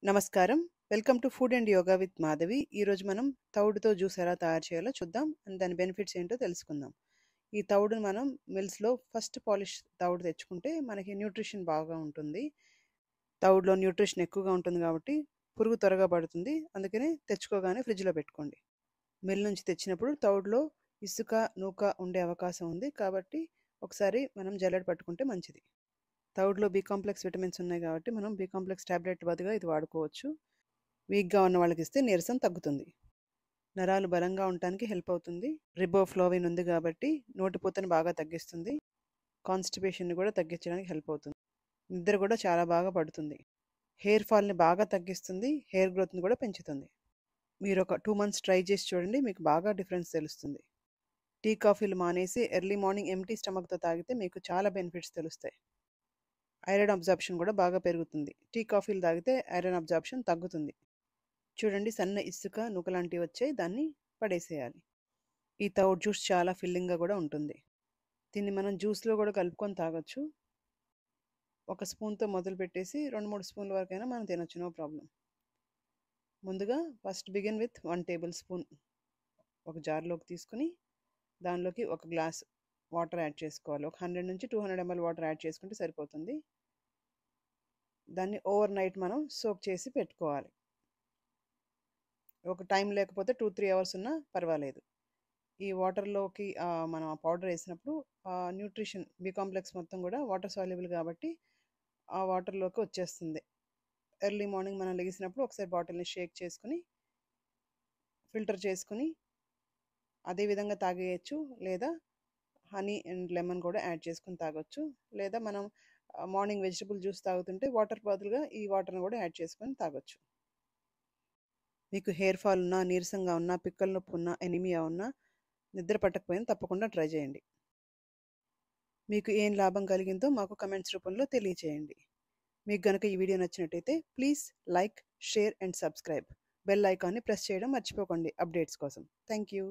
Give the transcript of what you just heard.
నమస్కారం. Welcome to food and yoga with Madhavi. ఈరోజు మనం తౌడుతో జ్యూస్ ఎలా తయారు చేయాలో చూద్దాం అండ్ దాని బెనిఫిట్స్ ఏంటో తెలుసుకుందాం. ఈ తౌడుని మనం మిల్స్‌లో ఫస్ట్ పాలిష్ తౌడు తెచ్చుకుంటే మనకి న్యూట్రిషన్ బాగా ఉంటుంది. తౌడులో న్యూట్రిషన్ ఎక్కువగా ఉంటుంది కాబట్టి పురుగు త్వరగా పడుతుంది. అందుకనే తెచ్చుకోగానే ఫ్రిడ్జ్‌లో పెట్టుకోండి. మిల్ నుంచి తెచ్చినప్పుడు తౌడులో ఇసుక, నూక ఉండే అవకాశం ఉంది. కాబట్టి ఒకసారి మనం జల్లెడ పట్టుకుంటే మంచిది. తౌడులో బి కాంప్లెక్స్ విటమిన్స్ ఉన్నాయి కాబట్టి మనం బి కాంప్లెక్స్ టాబ్లెట్ బదులుగా ఇది వాడుకోవచ్చు. వీక్‌గా ఉన్న వాళ్ళకి ఇస్తే నీరసం తగ్గుతుంది. నరాలు బలంగా ఉండటానికి హెల్ప్ అవుతుంది. రిబోఫ్లావిన్ ఉంది కాబట్టి నోటిపూతను బాగా తగ్గిస్తుంది. కాన్‌స్టిపేషన్‌ని కూడా తగ్గించడానికి హెల్ప్ అవుతుంది. నిద్ర కూడా చాలా బాగా పడుతుంది. హెయిర్ ఫాల్‌ని బాగా తగ్గిస్తుంది. హెయిర్ గ్రోత్‌ని కూడా పెంచుతుంది. మీరు ఒక 2 మంత్స్ ట్రై చేసి చూడండి. మీకు బాగా డిఫరెన్స్ తెలుస్తుంది. టీ, కాఫీలు మానేసి ఎర్లీ మార్నింగ్ ఎంప్టీ స్టమక్‌తో తాగితే మీకు చాలా బెనిఫిట్స్ తెలుస్తాయి. ఐరన్ అబ్జార్ప్షన్ కూడా బాగా పెరుగుతుంది. టీ, కాఫీలు తాగితే ఐరన్ అబ్జార్ప్షన్ తగ్గుతుంది. చూడండి సన్న ఇసుక, నూక లాంటివి వచ్చాయి. దాన్ని పడేసేయాలి. ఈ తౌడు జ్యూస్ చాలా ఫిల్లింగ్‌గా కూడా ఉంటుంది. దీన్ని మనం జ్యూస్‌లో కూడా కలుపుకొని తాగొచ్చు. ఒక స్పూన్‌తో మొదలుపెట్టేసి 2, 3 స్పూన్ల వరకైనా మనం తినొచ్చు. No problem. ముందుగా first begin with 1 tablespoon ఒక జార్‌లోకి తీసుకొని దానిలోకి ఒక గ్లాస్ వాటర్ యాడ్ చేసుకోవాలి. ఒక 100-200 ml వాటర్ యాడ్ చేసుకుంటే సరిపోతుంది. దాన్ని ఓవర్ నైట్ మనం సోక్ చేసి పెట్టుకోవాలి. ఒక టైం లేకపోతే 2-3 అవర్స్ ఉన్నా పర్వాలేదు. ఈ వాటర్‌లోకి మనం ఆ పౌడర్ ఏసినప్పుడు న్యూట్రిషన్ బి కాంప్లెక్స్ మొత్తం కూడా వాటర్ సాల్యుబుల్ కాబట్టి ఆ వాటర్‌లోకి వచ్చేస్తుంది. ఎర్లీ మార్నింగ్ మనం లెగిసినప్పుడు ఒకసారి బాటిల్‌ని షేక్ చేసుకొని, ఫిల్టర్ చేసుకొని అదే విధంగా తాగేయొచ్చు. లేదా హనీ అండ్ లెమన్ కూడా యాడ్ చేసుకొని తాగొచ్చు. లేదా మనం మార్నింగ్ వెజిటబుల్ జ్యూస్ తాగుతుంటే వాటర్ బదులుగా ఈ వాటర్‌ని కూడా యాడ్ చేసుకొని తాగొచ్చు. మీకు హెయిర్ ఫాల్ ఉన్నా, నీరసంగా ఉన్నా, పిక్కల నొప్పి ఉన్నా, ఎనీమియా ఉన్నా, నిద్ర పట్టకపోయినా తప్పకుండా ట్రై చేయండి. మీకు ఏం లాభం కలిగిందో మాకు కమెంట్స్ రూపంలో తెలియచేయండి. మీకు గనుక ఈ వీడియో నచ్చినట్టయితే please like, share and subscribe. Bell ఐకాన్ని ప్రెస్ చేయడం మర్చిపోకండి అప్డేట్స్ కోసం. Thank you.